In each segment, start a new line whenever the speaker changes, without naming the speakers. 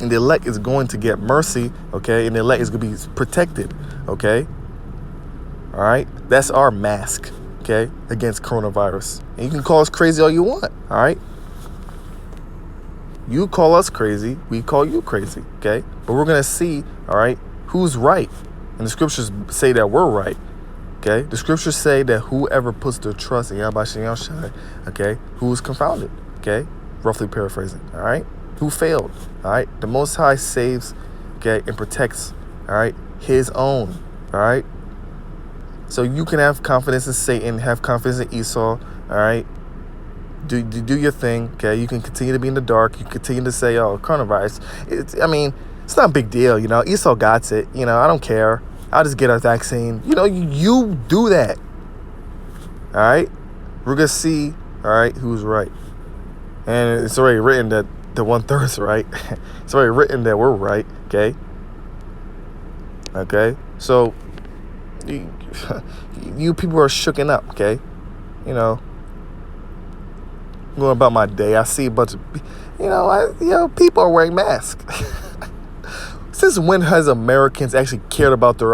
And the elect is going to get mercy, okay? And the elect is going to be protected, okay? All right? That's our mask, okay, against coronavirus. And you can call us crazy all you want, all right? You call us crazy, we call you crazy, okay? But we're going to see, all right, who's right. And the scriptures say that we're right, okay? The scriptures say that whoever puts their trust in Yahweh Shai, okay, who's confounded, okay? Roughly paraphrasing, all right? Who failed, all right? The Most High saves, okay, and protects, all right, his own, all right? So you can have confidence in Satan, have confidence in Esau, all right? Do your thing, okay? You can continue to be in the dark. You continue to say, oh, coronavirus. It's not a big deal, you know? Esau got it, you know? I don't care. I'll just get a vaccine. You know, you do that, all right? We're going to see, all right, who's right. And it's already written that the 1/3 is right. It's already written that we're right, okay? Okay? So, you people are shooken up, okay? You know, going about my day, I see a bunch of, people are wearing masks. Since when has Americans actually cared about their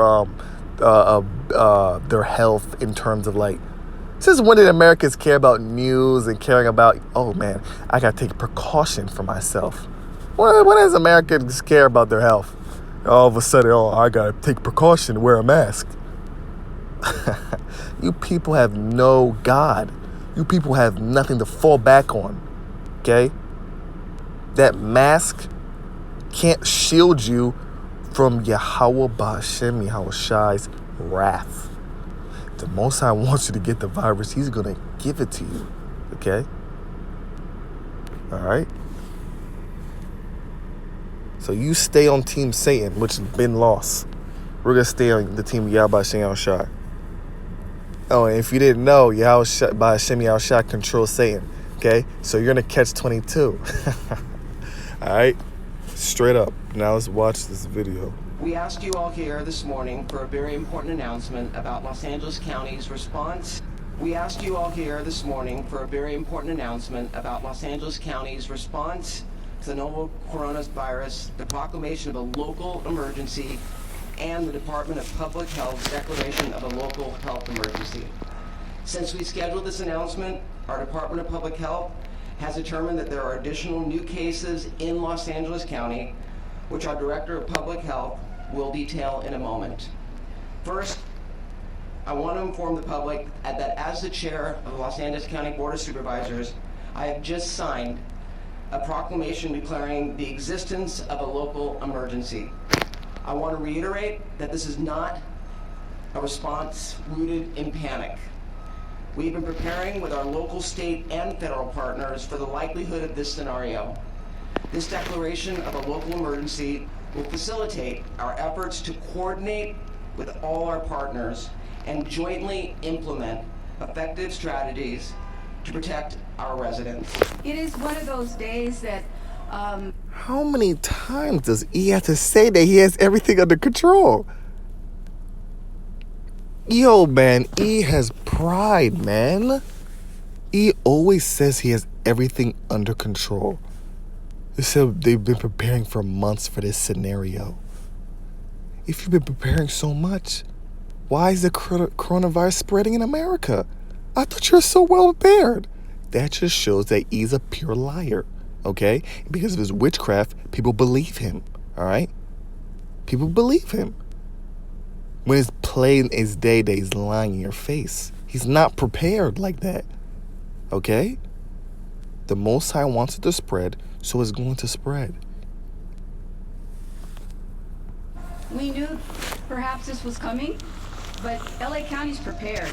health in terms of like, since when did Americans care about news and caring about, oh man, I gotta take precaution for myself? When does Americans care about their health? All of a sudden, oh, I gotta take precaution, wear a mask. You people have no God. You people have nothing to fall back on, okay? That mask can't shield you from Yahweh Ba'ashem, Yahweh Shai's wrath. The Most High wants you to get the virus. He's going to give it to you, okay? All right? So you stay on Team Satan, which has been lost. We're going to stay on the team Yahweh Ba'ashem Shai. Oh, and if you didn't know, Yahweh Ba'ashem Yahweh Shai controls Satan, okay? So you're going to catch 22. All right? Straight up. Now let's watch this video.
We asked you all here this morning for a very important announcement about Los Angeles County's response. We asked you all here this morning for a very important announcement about Los Angeles County's response to the novel coronavirus, the proclamation of a local emergency, and the Department of Public Health's declaration of a local health emergency. Since we scheduled this announcement, our Department of Public Health has determined that there are additional new cases in Los Angeles County, which our Director of Public Health will detail in a moment. First, I want to inform the public that as the chair of the Los Angeles County Board of Supervisors, I have just signed a proclamation declaring the existence of a local emergency. I want to reiterate that this is not a response rooted in panic. We've been preparing with our local, state, and federal partners for the likelihood of this scenario. This declaration of a local emergency will facilitate our efforts to coordinate with all our partners and jointly implement effective strategies to protect our residents.
It is one of those days that
How many times does he have to say that he has everything under control? Yo, man, E has pride, man. E always says he has everything under control. They said they've been preparing for months for this scenario. If you've been preparing so much, why is the coronavirus spreading in America? I thought you were so well prepared. That just shows that he's a pure liar, okay? Because of his witchcraft, people believe him, all right? People believe him. When it's plain as day that he's lying in your face. He's not prepared like that, okay? The Most High wants it to spread, so it's going to spread.
we knew perhaps this was coming, but LA County's prepared.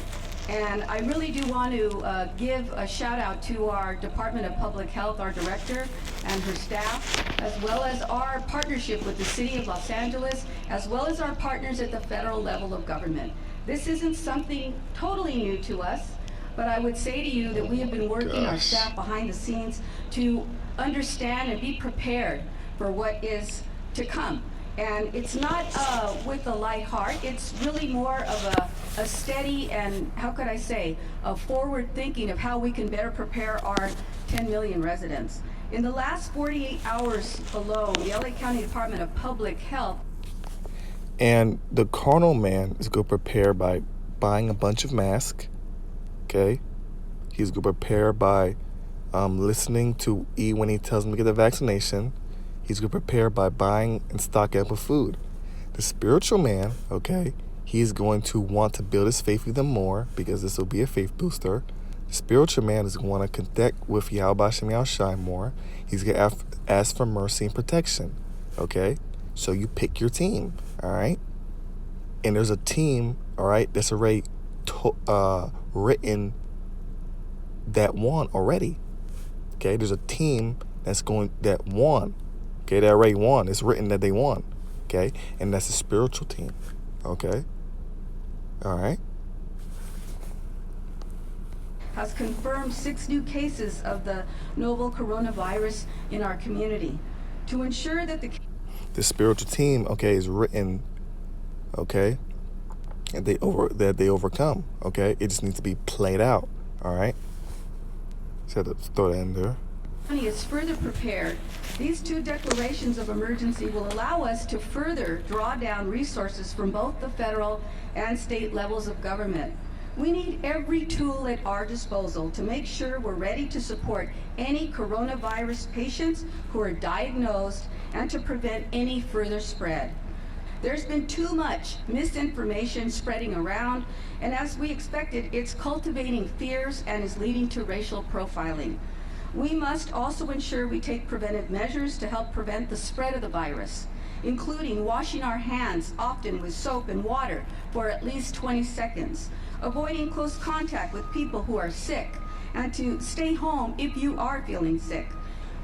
And I really do want to give a shout out to our Department of Public Health, our director and her staff, as well as our partnership with the City of Los Angeles, as well as our partners at the federal level of government. This isn't something totally new to us, but I would say to you that we have been working our staff behind the scenes to understand and be prepared for what is to come. And it's not with a light heart, it's really more of a steady and, how could I say, a forward thinking of how we can better prepare our 10 million residents. In the last 48 hours alone, the LA County Department of Public Health.
And the carnal man is going to prepare by buying a bunch of masks, okay? He's going to prepare by listening to E when he tells him to get the vaccination. He's going to prepare by buying and stocking up with food. The spiritual man, okay, he's going to want to build his faith even more because this will be a faith booster. The spiritual man is going to connect with Yahweh Shem Yahushai more. He's going to ask for mercy and protection, okay? So you pick your team, all right? And there's a team, all right, that's already written that won already. Okay, there's a team that won. Okay, they already won. It's written that they won. Okay, and that's a spiritual team. Okay, all right.
Has confirmed 6 new cases of the novel coronavirus in our community. To ensure that
the spiritual team, okay, is written, okay, and they overcome. Okay, it just needs to be played out. All right. So to throw that in there.
County is further prepared. These 2 declarations of emergency will allow us to further draw down resources from both the federal and state levels of government. We need every tool at our disposal to make sure we're ready to support any coronavirus patients who are diagnosed and to prevent any further spread. There's been too much misinformation spreading around, and as we expected, it's cultivating fears and is leading to racial profiling. We must also ensure we take preventive measures to help prevent the spread of the virus, including washing our hands often with soap and water for at least 20 seconds, avoiding close contact with people who are sick, and to stay home if you are feeling sick.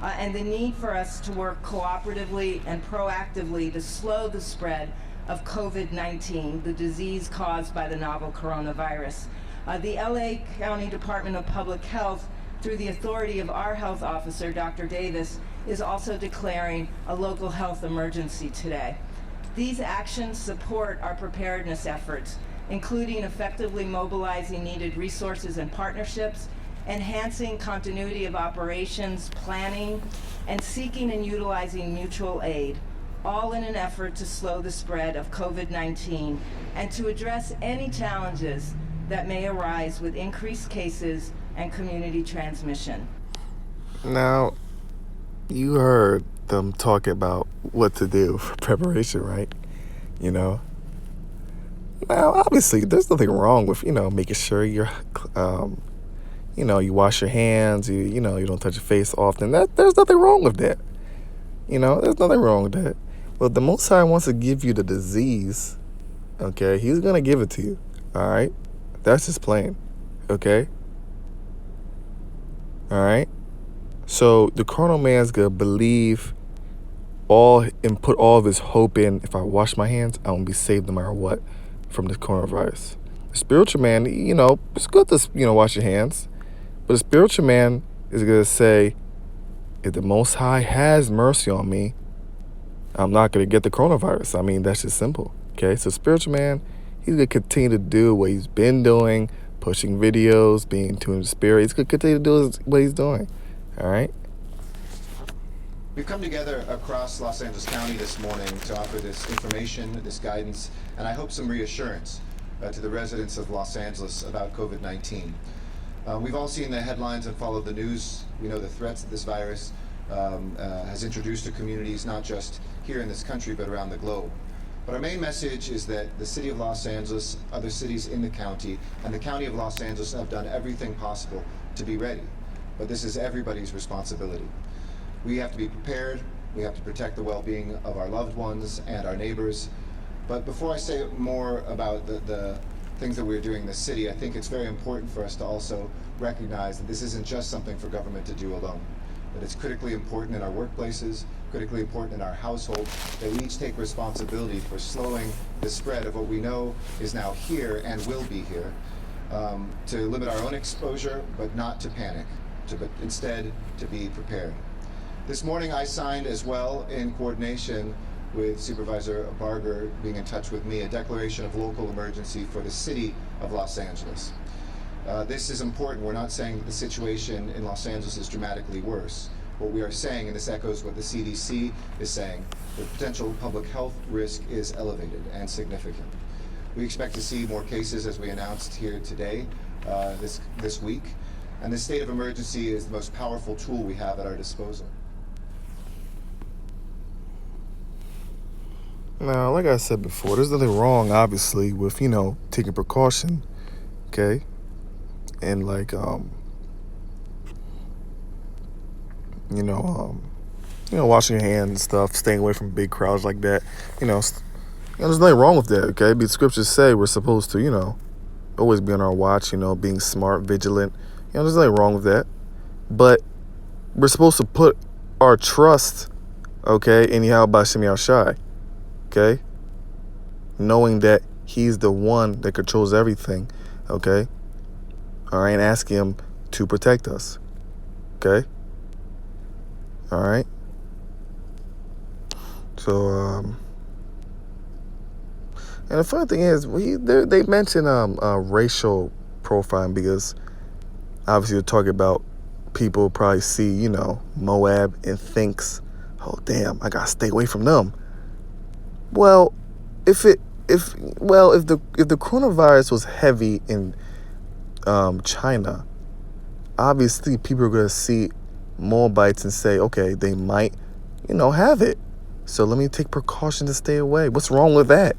And the need for us to work cooperatively and proactively to slow the spread of COVID-19, the disease caused by the novel coronavirus. The LA County Department of Public Health, through the authority of our health officer, Dr. Davis, is also declaring a local health emergency today. These actions support our preparedness efforts, including effectively mobilizing needed resources and partnerships, enhancing continuity of operations, planning, and seeking and utilizing mutual aid, all in an effort to slow the spread of COVID-19 and to address any challenges that may arise with increased cases and community transmission.
Now, you heard them talk about what to do for preparation, right? You know? Now, obviously, there's nothing wrong with, making sure you're, you wash your hands, you don't touch your face often. There's nothing wrong with that. There's nothing wrong with that. But the Most High wants to give you the disease, okay? He's going to give it to you, all right? That's his plan, okay? All right? So the carnal man's going to believe and put all of his hope in, if I wash my hands, I'm going to be saved no matter what from this coronavirus. The spiritual man, it's good to, wash your hands. But the spiritual man is going to say, if the Most High has mercy on me, I'm not going to get the coronavirus. I mean, that's just simple. Okay? So spiritual man, he's going to continue to do what he's been doing, pushing videos, being in tune with the spirit. He's going to continue to do what he's doing. All right?
We've come together across Los Angeles County this morning to offer this information, this guidance, and I hope some reassurance to the residents of Los Angeles about COVID-19. We've all seen the headlines and followed the news. We know the threats that this virus has introduced to communities, not just here in this country, but around the globe. But our main message is that the city of Los Angeles, other cities in the county, and the county of Los Angeles have done everything possible to be ready. But this is everybody's responsibility. We have to be prepared. We have to protect the well-being of our loved ones and our neighbors. But before I say more about the things that we're doing in the city, I think it's very important for us to also recognize that this isn't just something for government to do alone. That it's critically important in our workplaces, critically important in our household, that we each take responsibility for slowing the spread of what we know is now here and will be here, to limit our own exposure, but not to panic, but instead to be prepared. This morning I signed as well, in coordination with Supervisor Barger being in touch with me, a declaration of local emergency for the city of Los Angeles. This is important. We're not saying that the situation in Los Angeles is dramatically worse. What we are saying, and this echoes what the CDC is saying, the potential public health risk is elevated and significant. We expect to see more cases, as we announced here today, this week, and this state of emergency is the most powerful tool we have at our disposal.
Now, like I said before, there's nothing wrong, obviously, with, taking precaution, okay? And, washing your hands and stuff, staying away from big crowds like that. There's nothing wrong with that, okay? But the scriptures say we're supposed to, always be on our watch, being smart, vigilant. There's nothing wrong with that. But we're supposed to put our trust, okay, in Yahweh Shem Yahushai. Okay, knowing that he's the one that controls everything, okay, all right, and asking him to protect us, okay, all right. So, and the funny thing is, they mention racial profiling because obviously they're talking about people probably see, Moab and thinks, oh damn, I gotta stay away from them. Well, if the coronavirus was heavy in China, obviously people are going to see Moabites and say, okay, they might, have it. So let me take precaution to stay away. What's wrong with that?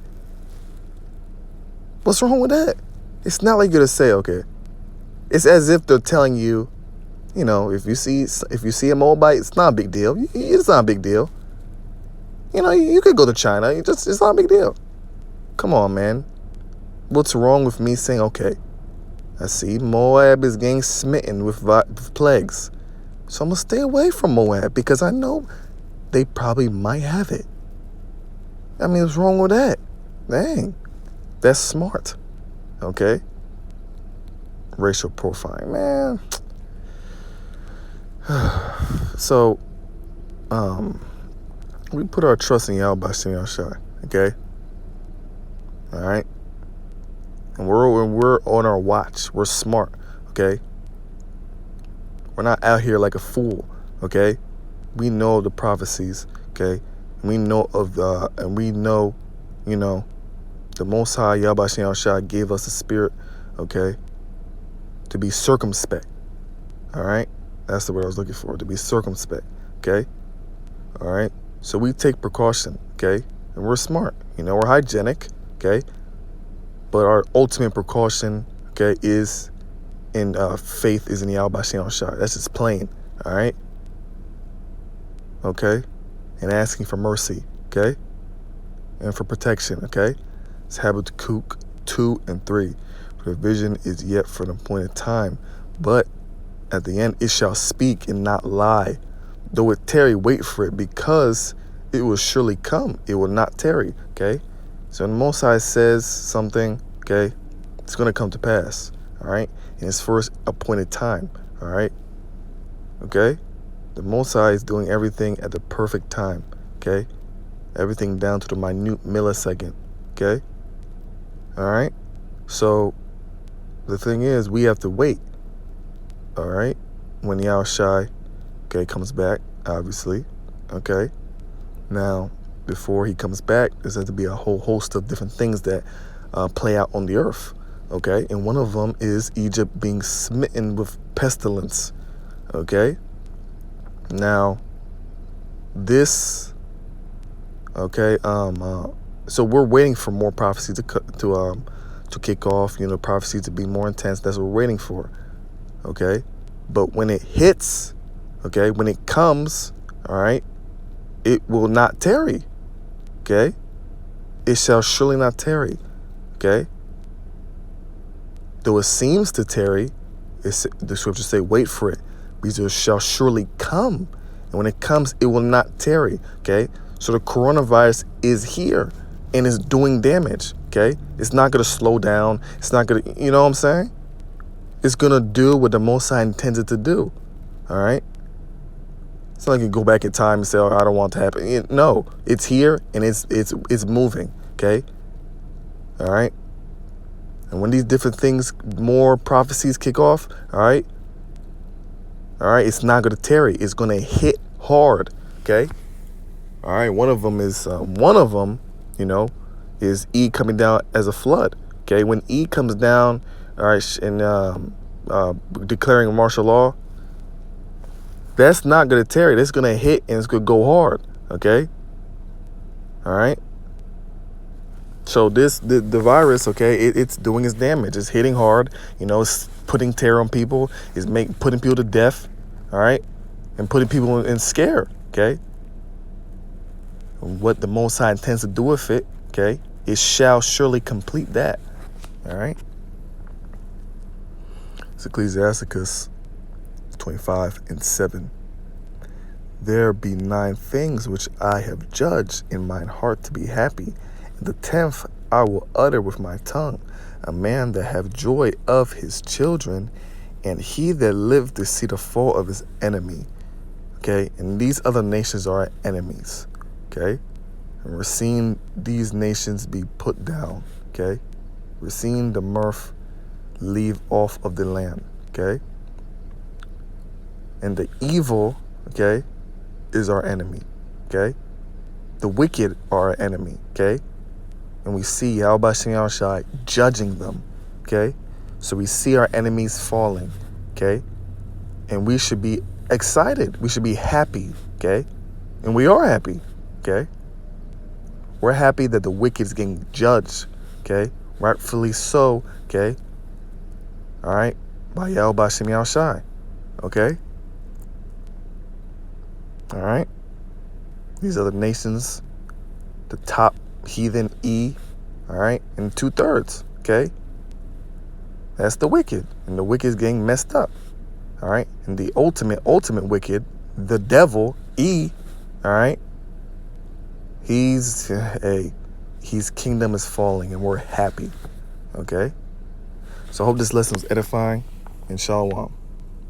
What's wrong with that? It's not like you're going to say, okay. It's as if they're telling you, if you see a Moabite, it's not a big deal. It's not a big deal. You could go to China. It's not a big deal. Come on, man. What's wrong with me saying, okay, I see Moab is getting smitten with plagues. So I'm going to stay away from Moab because I know they probably might have it. I mean, what's wrong with that? Dang. That's smart. Okay? Racial profiling, man. So, we put our trust in Yahweh Shem Yahushai, okay? All right? And we're on our watch. We're smart, okay? We're not out here like a fool, okay? We know the prophecies, okay? We know the Most High Yahweh Shem Yahushai gave us a spirit, okay, to be circumspect, all right? That's the word I was looking for, to be circumspect, okay? All right? So we take precaution, okay? And we're smart, we're hygienic, okay? But our ultimate precaution, okay, is in faith is in Yahweh Shem Yahushai. That's just plain, all right? Okay? And asking for mercy, okay? And for protection, okay? It's Habakkuk 2 and 3. For the vision is yet for an appointed time, but at the end it shall speak and not lie. Though it tarry, wait for it, because it will surely come. It will not tarry, okay? So when the Most High says something, okay, it's going to come to pass, all right? In its first appointed time, all right? Okay? The Most High is doing everything at the perfect time, okay? Everything down to the minute millisecond, okay? All right? So the thing is, we have to wait, all right? When Yahushai, okay, comes back, obviously, okay? Now, before he comes back, there's going to be a whole host of different things that play out on the earth, okay? And one of them is Egypt being smitten with pestilence, okay? Now, this, okay, so we're waiting for more prophecy to kick off, prophecy to be more intense. That's what we're waiting for, okay? But when it hits, okay, when it comes, all right, it will not tarry, okay? It shall surely not tarry, okay? Though it seems to tarry, the scriptures say, wait for it, because it shall surely come. And when it comes, it will not tarry, okay? So the coronavirus is here and is doing damage, okay? It's not going to slow down. It's not going to, you know what I'm saying? It's going to do what the Most High intended to do, all right? It's not like you go back in time and say, oh, I don't want it to happen. No, it's here and it's moving, okay? All right? And when these different things, more prophecies kick off, all right? All right, it's not gonna tarry. It's gonna hit hard. Okay. All right. One of them is is E coming down as a flood. Okay. When E comes down, all right, and declaring martial law, that's not gonna tarry. That's gonna hit and it's gonna go hard. Okay. All right. So the virus, okay, it's doing its damage. It's hitting hard. It's putting terror on people. It's putting people to death. All right, and putting people in scare. Okay. And what the Most High intends to do with it, okay, it shall surely complete that. All right. It's Ecclesiasticus 25:7. There be 9 things which I have judged in mine heart to be happy. And the 10th I will utter with my tongue. A man that have joy of his children, and he that liveth to see the fall of his enemy. Okay, and these other nations are our enemies. Okay, and we're seeing these nations be put down. Okay, we're seeing the mirth leave off of the land. Okay, and the evil, okay, is our enemy. Okay, the wicked are our enemy. Okay, and we see Yahweh Shem Shai judging them. Okay, so we see our enemies falling. Okay, and we should be excited. We should be happy. Okay, and we are happy. Okay, we're happy that the wicked is getting judged. Okay, rightfully so. Okay, all right, by Yahweh Shem Shai. Okay, all right. These are the nations, the top heathen E, all right, and 2/3. Okay, that's the wicked, and the wicked is getting messed up. All right, and the ultimate wicked, the devil E, all right, his kingdom is falling, and we're happy. Okay, so I hope this lesson was edifying, and shalom.